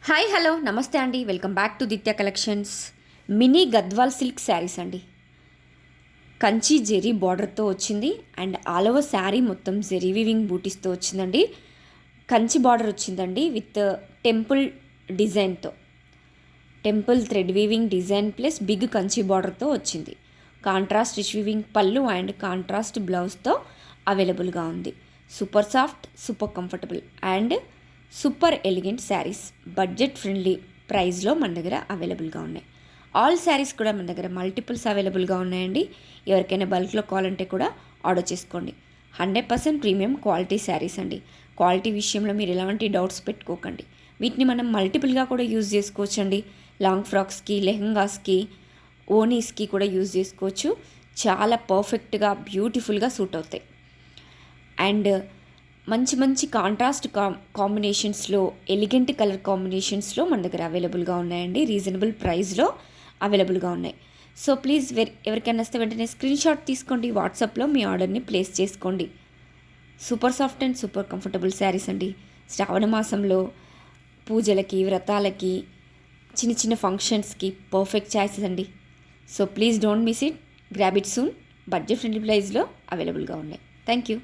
Hi hello నమస్తే అండి, welcome back to Ditya collections. Mini Gadwal silk sarees అండి. కంచి జెరీ బార్డర్తో వచ్చింది అండ్ ఆల్ ఓవర్ శారీ మొత్తం జెరీ వీవింగ్ బూటీస్తో వచ్చిందండి. కంచి బార్డర్ వచ్చిందండి విత్ టెంపుల్ డిజైన్తో, temple thread weaving design plus big Kanchi బార్డర్తో వచ్చింది. Contrast rich weaving pallu and contrast బ్లౌజ్తో అవైలబుల్గా ఉంది. Super soft, super comfortable and super elegant sarees budget friendly ప్రైస్లో మన దగ్గర అవైలబుల్గా ఉన్నాయి. ఆల్ శారీస్ కూడా మన దగ్గర మల్టిపుల్స్ అవైలబుల్గా ఉన్నాయండి. ఎవరికైనా బల్క్లో కావాలంటే కూడా ఆర్డర్ చేసుకోండి. 100% ప్రీమియం క్వాలిటీ శారీస్ అండి. క్వాలిటీ విషయంలో మీరు ఎలాంటి డౌట్స్ పెట్టుకోకండి. వీటిని మనం మల్టిపుల్గా కూడా యూజ్ చేసుకోవచ్చండి. లాంగ్ ఫ్రాక్స్కి, లెహంగాస్కి, ఓనీస్కి కూడా యూజ్ చేసుకోవచ్చు. చాలా పర్ఫెక్ట్గా బ్యూటిఫుల్గా సూట్ అవుతాయి. అండ్ మంచి మంచి కాంట్రాస్ట్ కాంబినేషన్స్లో, ఎలిగెంట్ కలర్ కాంబినేషన్స్లో మన దగ్గర అవైలబుల్గా ఉన్నాయండి. రీజనబుల్ ప్రైస్లో అవైలబుల్గా ఉన్నాయి. సో ప్లీజ్ ఎవరికైనా వస్తే వెంటనే స్క్రీన్ షాట్ తీసుకోండి, వాట్సాప్లో మీ ఆర్డర్ని ప్లేస్ చేసుకోండి. Super soft and super comfortable saris అండి. శ్రావణ మాసంలో పూజలకి, వ్రతాలకి, చిన్న చిన్న ఫంక్షన్స్కి పర్ఫెక్ట్ చాయిసెస్ అండి. So please don't miss it, grab it soon. Budget friendly ప్రైస్లో అవైలబుల్గా ఉన్నాయి. Thank you.